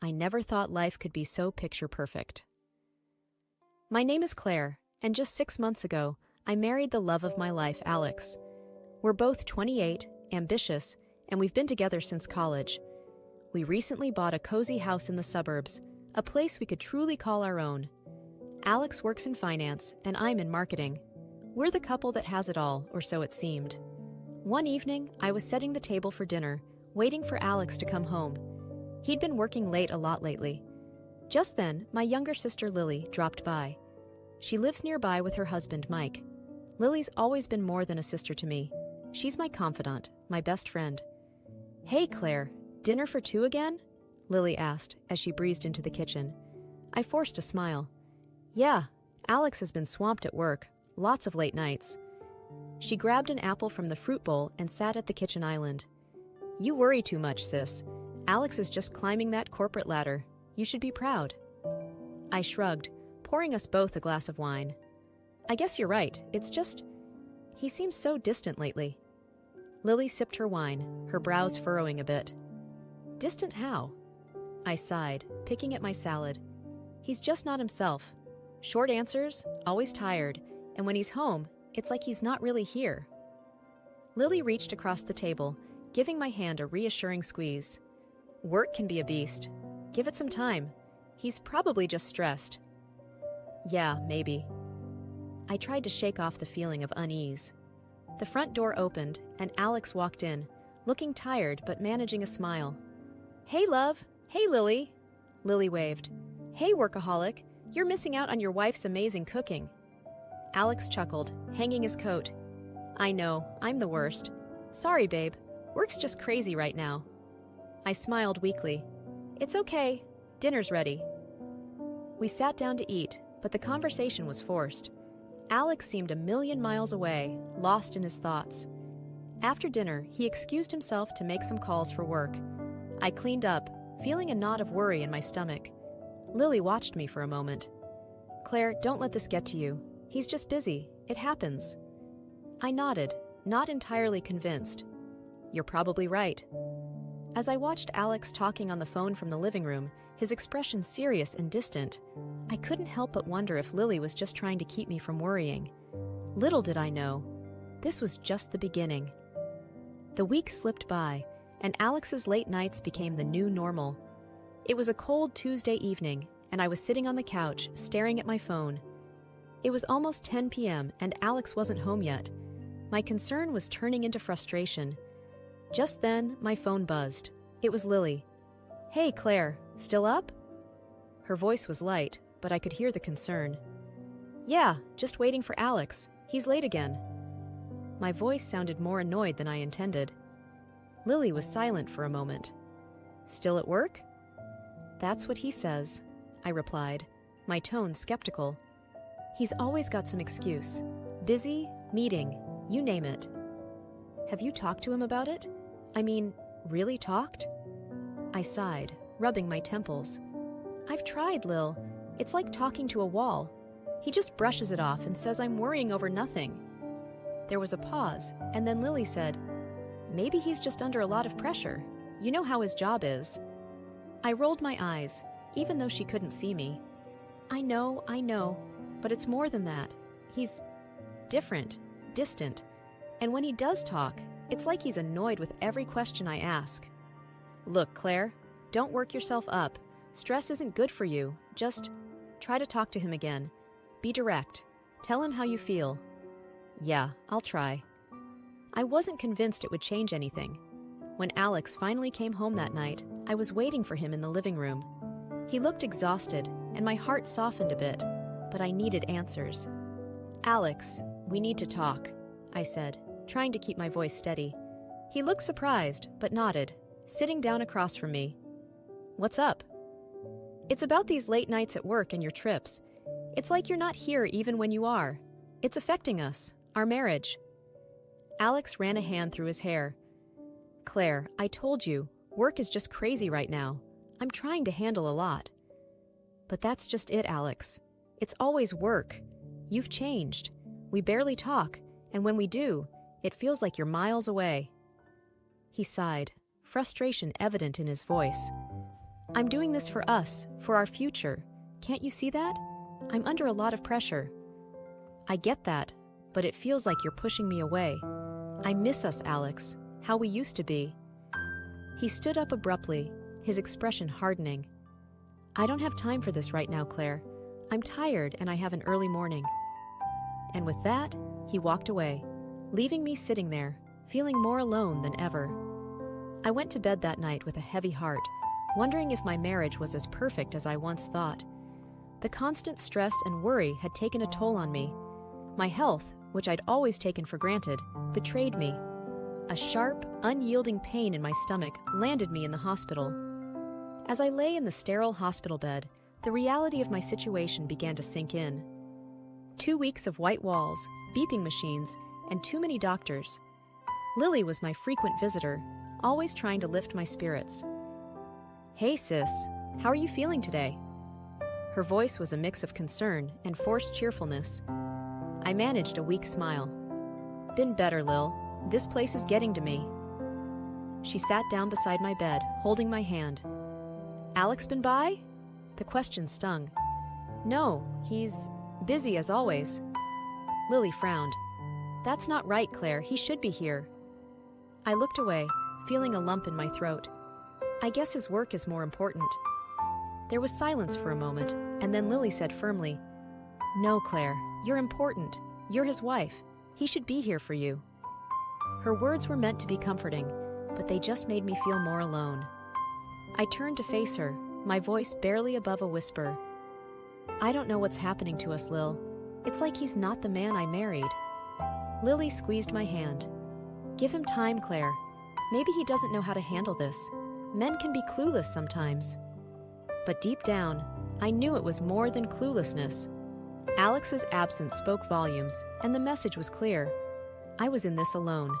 I never thought life could be so picture perfect. My name is Claire, and just 6 months ago, I married the love of my life, Alex. We're both 28, ambitious, and we've been together since college. We recently bought a cozy house in the suburbs, a place we could truly call our own. Alex works in finance, and I'm in marketing. We're the couple that has it all, or so it seemed. One evening, I was setting the table for dinner, waiting for Alex to come home. He'd been working late a lot lately. Just then, my younger sister Lily dropped by. She lives nearby with her husband, Mike. Lily's always been more than a sister to me. She's my confidant, my best friend. "Hey, Claire, dinner for two again?" Lily asked as she breezed into the kitchen. I forced a smile. "Yeah, Alex has been swamped at work, lots of late nights." She grabbed an apple from the fruit bowl and sat at the kitchen island. "You worry too much, sis. Alex is just climbing that corporate ladder. You should be proud." I shrugged, pouring us both a glass of wine. "I guess you're right. It's just, he seems so distant lately." Lily sipped her wine, her brows furrowing a bit. "Distant how?" I sighed, picking at my salad. "He's just not himself. Short answers, always tired, and when he's home, it's like he's not really here." Lily reached across the table, giving my hand a reassuring squeeze. "Work can be a beast. Give it some time. He's probably just stressed." "Yeah, maybe." I tried to shake off the feeling of unease. The front door opened, and Alex walked in, looking tired but managing a smile. "Hey, love. Hey, Lily." Lily waved. "Hey, workaholic. You're missing out on your wife's amazing cooking." Alex chuckled, hanging his coat. "I know, I'm the worst. Sorry, babe. Work's just crazy right now." I smiled weakly. "It's okay. Dinner's ready." We sat down to eat, but the conversation was forced. Alex seemed a million miles away, lost in his thoughts. After dinner, he excused himself to make some calls for work. I cleaned up, feeling a knot of worry in my stomach. Lily watched me for a moment. "Claire, don't let this get to you. He's just busy. It happens." I nodded, not entirely convinced. "You're probably right." As I watched Alex talking on the phone from the living room, his expression serious and distant, I couldn't help but wonder if Lily was just trying to keep me from worrying. Little did I know, this was just the beginning. The weeks slipped by, and Alex's late nights became the new normal. It was a cold Tuesday evening, and I was sitting on the couch, staring at my phone. It was almost 10 p.m., and Alex wasn't home yet. My concern was turning into frustration. Just then, my phone buzzed. It was Lily. "Hey, Claire, still up?" Her voice was light, but I could hear the concern. "Yeah, just waiting for Alex. He's late again." My voice sounded more annoyed than I intended. Lily was silent for a moment. "Still at work?" "That's what he says," I replied, my tone skeptical. "He's always got some excuse. Busy, meeting, you name it." "Have you talked to him about it? I mean, really talked?" I sighed, rubbing my temples. "I've tried, Lil. It's like talking to a wall. He just brushes it off and says I'm worrying over nothing." There was a pause, and then Lily said, "Maybe he's just under a lot of pressure. You know how his job is." I rolled my eyes, even though she couldn't see me. I know, but it's more than that. He's different, distant, and when he does talk, it's like he's annoyed with every question I ask. "Look, Claire, don't work yourself up. Stress isn't good for you. Just try to talk to him again. Be direct. Tell him how you feel." "Yeah, I'll try." I wasn't convinced it would change anything. When Alex finally came home that night, I was waiting for him in the living room. He looked exhausted, and my heart softened a bit, but I needed answers. "Alex, we need to talk," I said, trying to keep my voice steady. He looked surprised, but nodded, sitting down across from me. "What's up?" "It's about these late nights at work and your trips. It's like you're not here even when you are. It's affecting us, our marriage." Alex ran a hand through his hair. "Claire, I told you, work is just crazy right now. I'm trying to handle a lot." "But that's just it, Alex. It's always work. You've changed. We barely talk, and when we do, it feels like you're miles away." He sighed, frustration evident in his voice. I'm doing this for us, for our future. Can't you see that? I'm under a lot of pressure. I get that, but it feels like you're pushing me away. I miss us, Alex, how we used to be. He stood up abruptly, his expression hardening. I don't have time for this right now, Claire. I'm tired and I have an early morning. And with that, he walked away, leaving me sitting there, feeling more alone than ever. I went to bed that night with a heavy heart, wondering if my marriage was as perfect as I once thought. The constant stress and worry had taken a toll on me. My health, which I'd always taken for granted, betrayed me. A sharp, unyielding pain in my stomach landed me in the hospital. As I lay in the sterile hospital bed, the reality of my situation began to sink in. 2 weeks of white walls, beeping machines, and too many doctors. Lily was my frequent visitor, always trying to lift my spirits. Hey sis, how are you feeling today? Her voice was a mix of concern and forced cheerfulness. I managed a weak smile. Been better, Lil. This place is getting to me. She sat down beside my bed, holding my hand. Alex been by? The question stung. No, he's busy as always. Lily frowned. That's not right, Claire. He should be here. I looked away, feeling a lump in my throat. I guess his work is more important. There was silence for a moment, and then Lily said firmly, No, Claire, you're important. You're his wife. He should be here for you. Her words were meant to be comforting, but they just made me feel more alone. I turned to face her, my voice barely above a whisper. I don't know what's happening to us, Lil. It's like he's not the man I married. Lily squeezed my hand. Give him time, Claire. Maybe he doesn't know how to handle this. Men can be clueless sometimes. But deep down, I knew it was more than cluelessness. Alex's absence spoke volumes, and the message was clear. I was in this alone.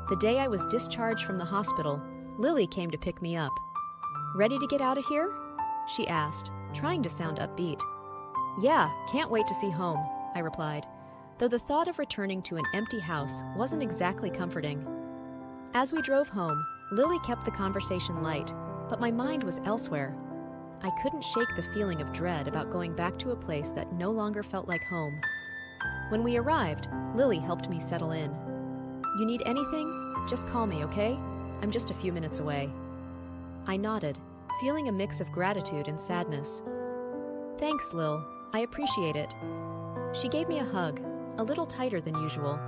The day I was discharged from the hospital, Lily came to pick me up. Ready to get out of here? She asked, trying to sound upbeat. Yeah, can't wait to see home, I replied, though the thought of returning to an empty house wasn't exactly comforting. As we drove home, Lily kept the conversation light, but my mind was elsewhere. I couldn't shake the feeling of dread about going back to a place that no longer felt like home. When we arrived, Lily helped me settle in. You need anything? Just call me, okay? I'm just a few minutes away. I nodded, feeling a mix of gratitude and sadness. Thanks, Lil. I appreciate it. She gave me a hug, a little tighter than usual.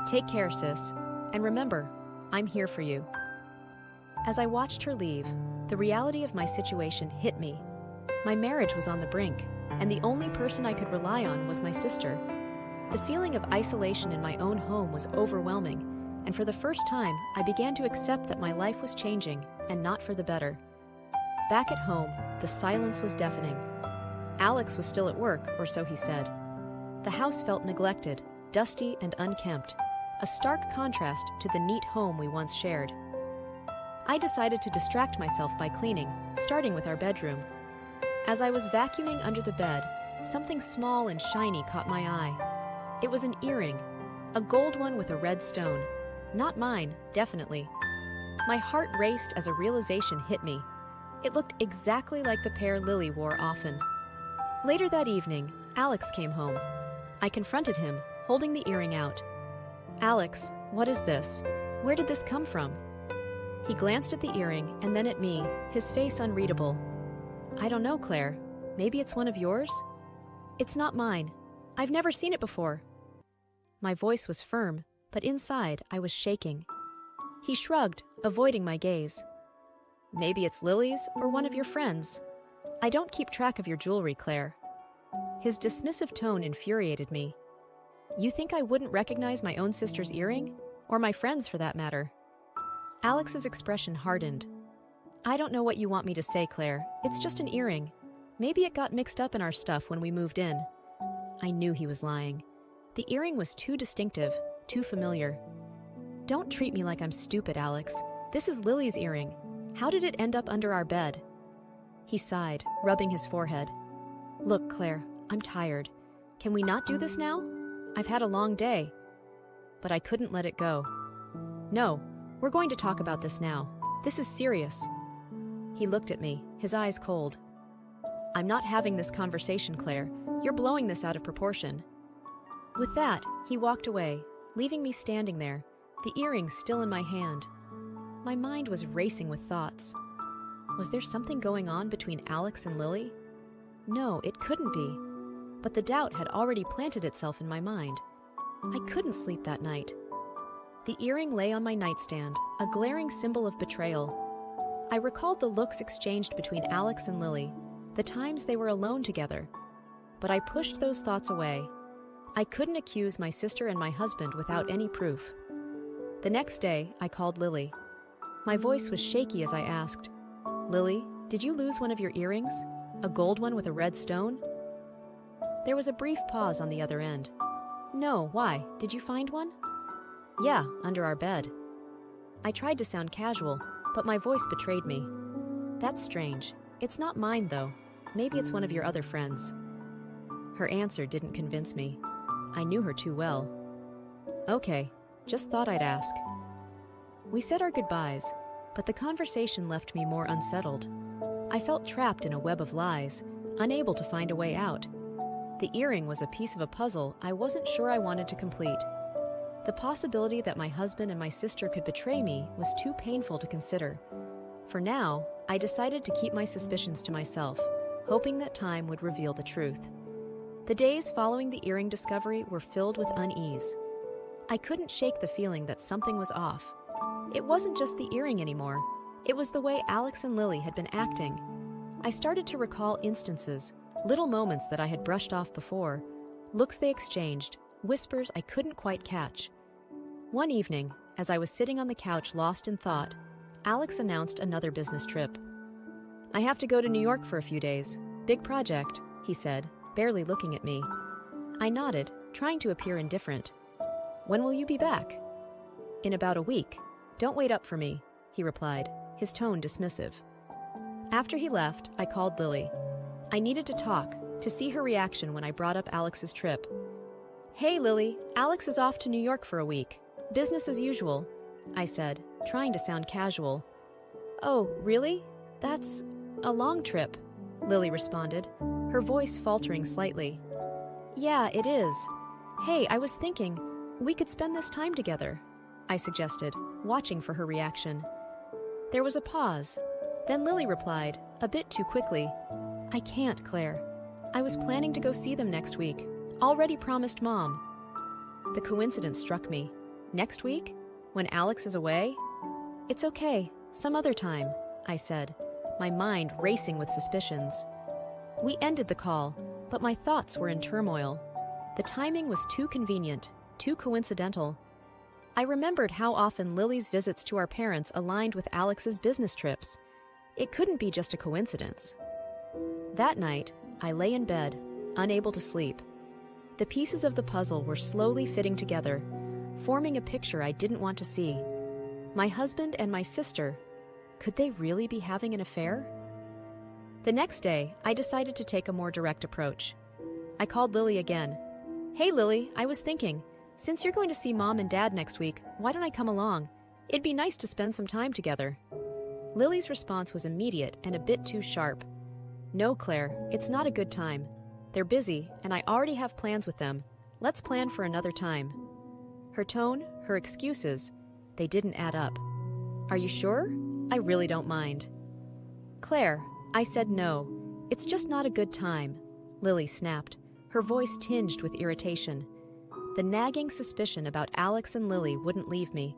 Take care, sis. And remember, I'm here for you. As I watched her leave, the reality of my situation hit me. My marriage was on the brink, and the only person I could rely on was my sister. The feeling of isolation in my own home was overwhelming, and for the first time, I began to accept that my life was changing, and not for the better. Back at home, the silence was deafening. Alex was still at work, or so he said. The house felt neglected, dusty and unkempt, a stark contrast to the neat home we once shared. I decided to distract myself by cleaning, starting with our bedroom. As I was vacuuming under the bed, something small and shiny caught my eye. It was an earring, a gold one with a red stone. Not mine, definitely. My heart raced as a realization hit me. It looked exactly like the pair Lily wore often. Later that evening, Alex came home. I confronted him, holding the earring out. Alex, what is this? Where did this come from? He glanced at the earring and then at me, his face unreadable. I don't know, Claire. Maybe it's one of yours? It's not mine. I've never seen it before. My voice was firm, but inside I was shaking. He shrugged, avoiding my gaze. Maybe it's Lily's or one of your friends. I don't keep track of your jewelry, Claire. His dismissive tone infuriated me. You think I wouldn't recognize my own sister's earring? Or my friend's, for that matter? Alex's expression hardened. I don't know what you want me to say, Claire. It's just an earring. Maybe it got mixed up in our stuff when we moved in. I knew he was lying. The earring was too distinctive, too familiar. Don't treat me like I'm stupid, Alex. This is Lily's earring. How did it end up under our bed? He sighed, rubbing his forehead. Look, Claire, I'm tired. Can we not do this now? I've had a long day. But I couldn't let it go. No, we're going to talk about this now. This is serious. He looked at me, his eyes cold. "I'm not having this conversation, Claire. You're blowing this out of proportion." With that, he walked away, leaving me standing there, the earrings still in my hand. My mind was racing with thoughts. Was there something going on between Alex and Lily? No, it couldn't be. But the doubt had already planted itself in my mind. I couldn't sleep that night. The earring lay on my nightstand, a glaring symbol of betrayal. I recalled the looks exchanged between Alex and Lily, the times they were alone together. But I pushed those thoughts away. I couldn't accuse my sister and my husband without any proof. The next day, I called Lily. My voice was shaky as I asked, "Lily, did you lose one of your earrings? A gold one with a red stone?" There was a brief pause on the other end. "No, why? Did you find one?" "Yeah, under our bed." I tried to sound casual, but my voice betrayed me. "That's strange. It's not mine, though. Maybe it's one of your other friends." Her answer didn't convince me. I knew her too well. "Okay, just thought I'd ask." We said our goodbyes, but the conversation left me more unsettled. I felt trapped in a web of lies, unable to find a way out. The earring was a piece of a puzzle I wasn't sure I wanted to complete. The possibility that my husband and my sister could betray me was too painful to consider. For now, I decided to keep my suspicions to myself, hoping that time would reveal the truth. The days following the earring discovery were filled with unease. I couldn't shake the feeling that something was off. It wasn't just the earring anymore. It was the way Alex and Lily had been acting. I started to recall instances, little moments that I had brushed off before, looks they exchanged, whispers I couldn't quite catch. One evening, as I was sitting on the couch lost in thought, Alex announced another business trip. "I have to go to New York for a few days. Big project," he said, barely looking at me. I nodded, trying to appear indifferent. "When will you be back?" "In about a week. Don't wait up for me," he replied, his tone dismissive. After he left, I called Lily. I needed to talk, to see her reaction when I brought up Alex's trip. "Hey, Lily, Alex is off to New York for a week. Business as usual," I said, trying to sound casual. "Oh, really? That's a long trip," Lily responded, her voice faltering slightly. "Yeah, it is. Hey, I was thinking, we could spend this time together," I suggested, watching for her reaction. There was a pause. Then Lily replied, a bit too quickly, "I can't, Claire. I was planning to go see them next week. Already promised Mom." The coincidence struck me. Next week? When Alex is away? "It's okay. Some other time," I said, my mind racing with suspicions. We ended the call, but my thoughts were in turmoil. The timing was too convenient, too coincidental. I remembered how often Lily's visits to our parents aligned with Alex's business trips. It couldn't be just a coincidence. That night, I lay in bed, unable to sleep. The pieces of the puzzle were slowly fitting together, forming a picture I didn't want to see. My husband and my sister, could they really be having an affair? The next day, I decided to take a more direct approach. I called Lily again. "Hey, Lily, I was thinking, since you're going to see Mom and Dad next week, why don't I come along? It'd be nice to spend some time together." Lily's response was immediate and a bit too sharp. "No, Claire, it's not a good time. They're busy, and I already have plans with them. Let's plan for another time." Her tone, her excuses, they didn't add up. "Are you sure? I really don't mind." "Claire," I said no. "It's just not a good time," Lily snapped, her voice tinged with irritation. The nagging suspicion about Alex and Lily wouldn't leave me.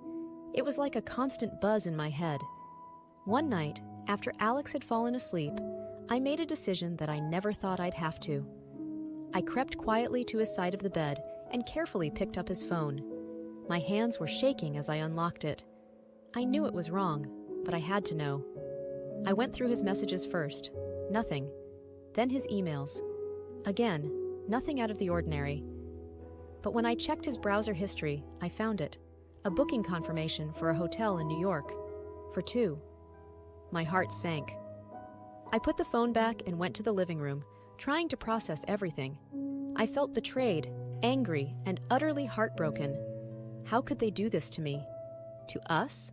It was like a constant buzz in my head. One night, after Alex had fallen asleep, I made a decision that I never thought I'd have to. I crept quietly to his side of the bed and carefully picked up his phone. My hands were shaking as I unlocked it. I knew it was wrong, but I had to know. I went through his messages first. Nothing. Then his emails. Again, nothing out of the ordinary. But when I checked his browser history, I found it. A booking confirmation for a hotel in New York. For two. My heart sank. I put the phone back and went to the living room, trying to process everything. I felt betrayed, angry, and utterly heartbroken. How could they do this to me? To us?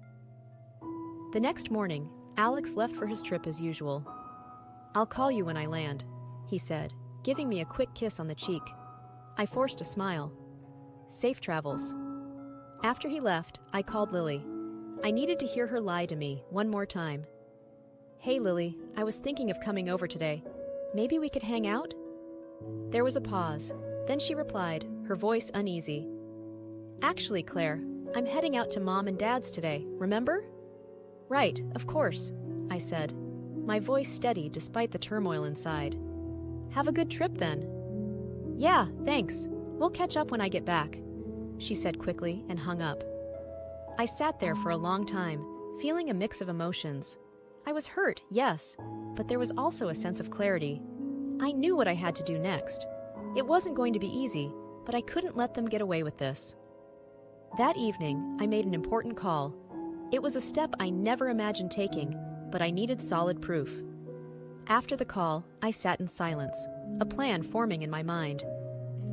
The next morning, Alex left for his trip as usual. "I'll call you when I land," he said, giving me a quick kiss on the cheek. I forced a smile. "Safe travels." After he left, I called Lily. I needed to hear her lie to me one more time. "Hey Lily, I was thinking of coming over today. Maybe we could hang out?" There was a pause. Then she replied, her voice uneasy. "Actually, Claire, I'm heading out to Mom and Dad's today, remember?" "Right, of course," I said, my voice steady despite the turmoil inside. "Have a good trip then." "Yeah, thanks. We'll catch up when I get back," she said quickly and hung up. I sat there for a long time, feeling a mix of emotions. I was hurt, yes, but there was also a sense of clarity. I knew what I had to do next. It wasn't going to be easy, but I couldn't let them get away with this. That evening, I made an important call. It was a step I never imagined taking, but I needed solid proof. After the call, I sat in silence, a plan forming in my mind.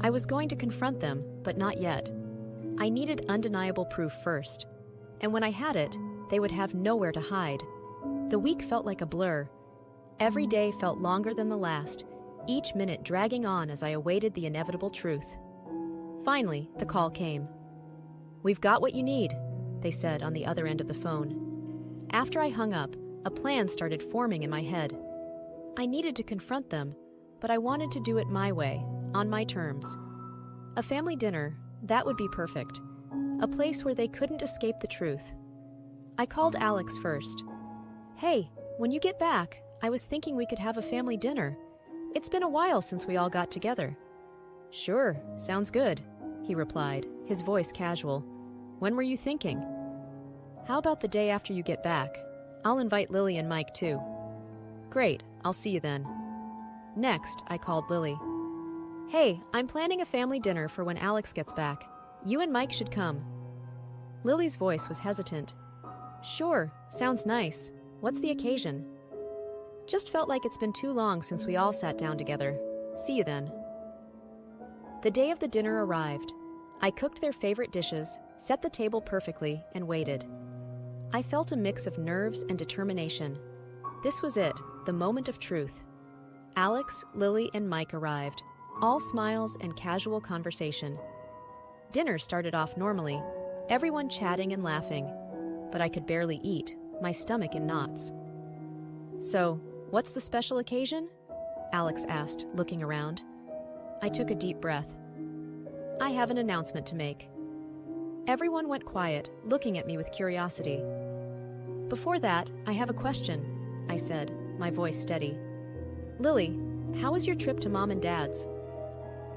I was going to confront them, but not yet. I needed undeniable proof first. And when I had it, they would have nowhere to hide. The week felt like a blur. Every day felt longer than the last, each minute dragging on as I awaited the inevitable truth. Finally, the call came. "We've got what you need," they said on the other end of the phone. After I hung up, a plan started forming in my head. I needed to confront them, but I wanted to do it my way, on my terms. A family dinner, that would be perfect. A place where they couldn't escape the truth. I called Alex first. "Hey, when you get back, I was thinking we could have a family dinner. It's been a while since we all got together." "Sure, sounds good," he replied, his voice casual. "When were you thinking?" "How about the day after you get back? I'll invite Lily and Mike too." "Great, I'll see you then." Next, I called Lily. "Hey, I'm planning a family dinner for when Alex gets back. You and Mike should come." Lily's voice was hesitant. "Sure, sounds nice. What's the occasion?" "Just felt like it's been too long since we all sat down together. See you then." The day of the dinner arrived. I cooked their favorite dishes, set the table perfectly, and waited. I felt a mix of nerves and determination. This was it, the moment of truth. Alex, Lily, and Mike arrived, all smiles and casual conversation. Dinner started off normally, everyone chatting and laughing, but I could barely eat, my stomach in knots. "So, what's the special occasion?" Alex asked, looking around. I took a deep breath. "I have an announcement to make." Everyone went quiet, looking at me with curiosity. "Before that, I have a question," I said, my voice steady. "Lily, how was your trip to Mom and Dad's?"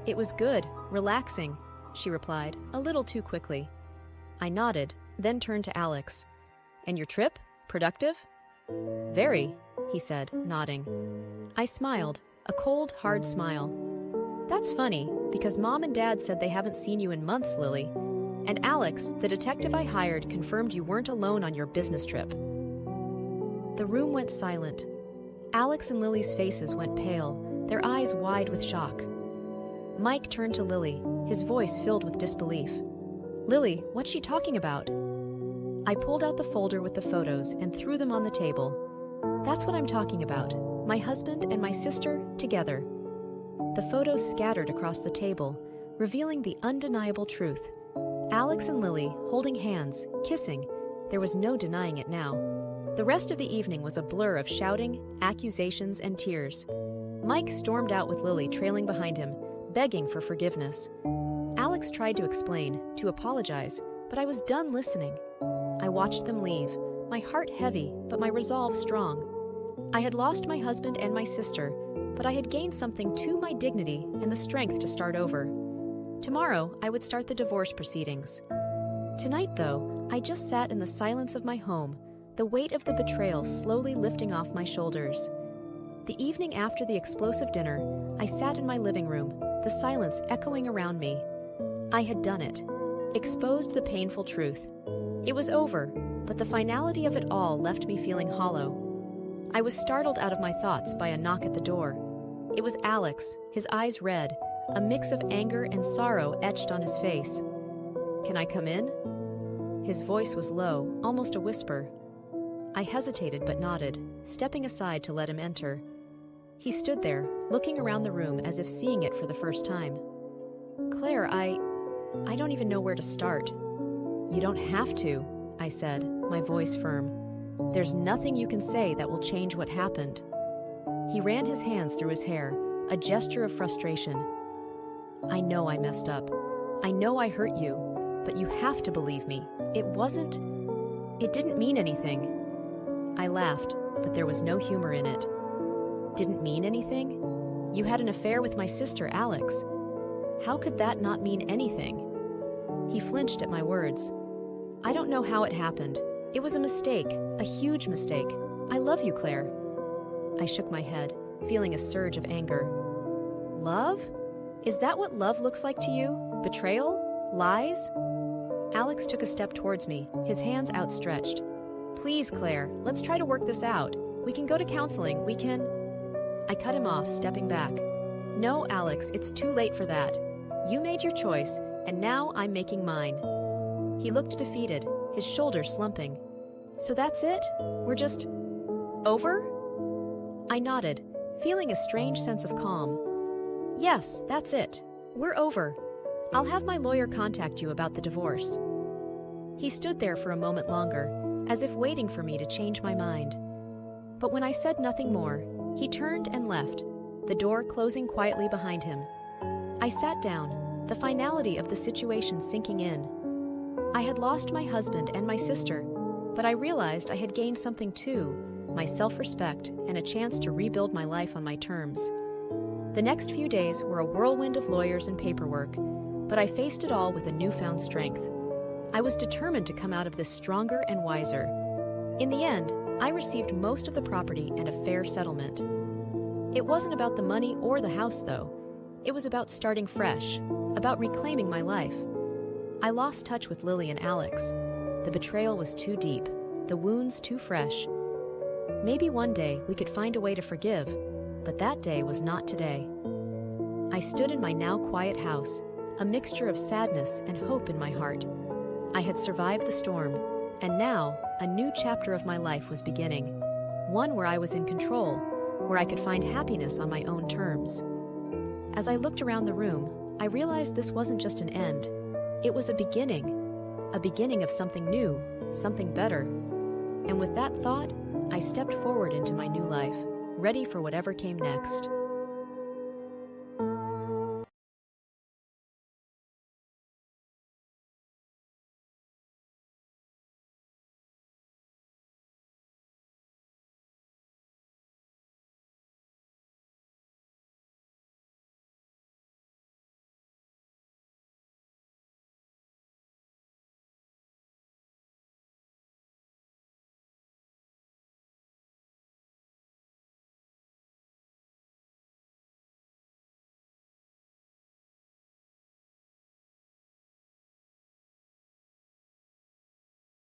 "It was good, relaxing," she replied, a little too quickly. I nodded, then turned to Alex. "And your trip? Productive?" "Very," he said, nodding. I smiled, a cold, hard smile. "That's funny, because Mom and Dad said they haven't seen you in months, Lily. And Alex, the detective I hired, confirmed you weren't alone on your business trip." The room went silent. Alex and Lily's faces went pale, their eyes wide with shock. Mike turned to Lily, his voice filled with disbelief. "Lily, what's she talking about?" I pulled out the folder with the photos and threw them on the table. "That's what I'm talking about. My husband and my sister together." The photos scattered across the table, revealing the undeniable truth. Alex and Lily holding hands, kissing. There was no denying it now. The rest of the evening was a blur of shouting, accusations, and tears. Mike stormed out with Lily trailing behind him, begging for forgiveness. Alex tried to explain, to apologize, but I was done listening. I watched them leave, my heart heavy, but my resolve strong. I had lost my husband and my sister, but I had gained something to my dignity and the strength to start over. Tomorrow, I would start the divorce proceedings. Tonight, though, I just sat in the silence of my home, the weight of the betrayal slowly lifting off my shoulders. The evening after the explosive dinner, I sat in my living room, the silence echoing around me. I had done it, exposed the painful truth. It was over, but the finality of it all left me feeling hollow. I was startled out of my thoughts by a knock at the door. It was Alex, his eyes red, a mix of anger and sorrow etched on his face. "Can I come in?" His voice was low, almost a whisper. I hesitated but nodded, stepping aside to let him enter. He stood there, looking around the room as if seeing it for the first time. "Claire, I don't even know where to start." "You don't have to," I said, my voice firm. "There's nothing you can say that will change what happened." He ran his hands through his hair, a gesture of frustration. "I know I messed up. I know I hurt you, but you have to believe me. It didn't mean anything." I laughed, but there was no humor in it. "Didn't mean anything? You had an affair with my sister, Alex. How could that not mean anything?" He flinched at my words. "I don't know how it happened. It was a mistake, a huge mistake. I love you, Claire." I shook my head, feeling a surge of anger. "Love? Is that what love looks like to you? Betrayal? Lies?" Alex took a step towards me, his hands outstretched. "Please, Claire, let's try to work this out. We can go to counseling, we can—" I cut him off, stepping back. "No, Alex, it's too late for that. You made your choice, and now I'm making mine." He looked defeated, his shoulders slumping. "So that's it? We're just over?" I nodded, feeling a strange sense of calm. "Yes, that's it. We're over. I'll have my lawyer contact you about the divorce." He stood there for a moment longer, as if waiting for me to change my mind. But when I said nothing more, he turned and left, the door closing quietly behind him. I sat down, the finality of the situation sinking in. I had lost my husband and my sister, but I realized I had gained something too, my self-respect and a chance to rebuild my life on my terms. The next few days were a whirlwind of lawyers and paperwork, but I faced it all with a newfound strength. I was determined to come out of this stronger and wiser. In the end, I received most of the property and a fair settlement. It wasn't about the money or the house, though. It was about starting fresh, about reclaiming my life. I lost touch with Lily and Alex. The betrayal was too deep, the wounds too fresh. Maybe one day we could find a way to forgive, but that day was not today. I stood in my now quiet house, a mixture of sadness and hope in my heart. I had survived the storm, and now a new chapter of my life was beginning, one where I was in control, where I could find happiness on my own terms. As I looked around the room, I realized this wasn't just an end. It was a beginning of something new, something better. And with that thought, I stepped forward into my new life, ready for whatever came next.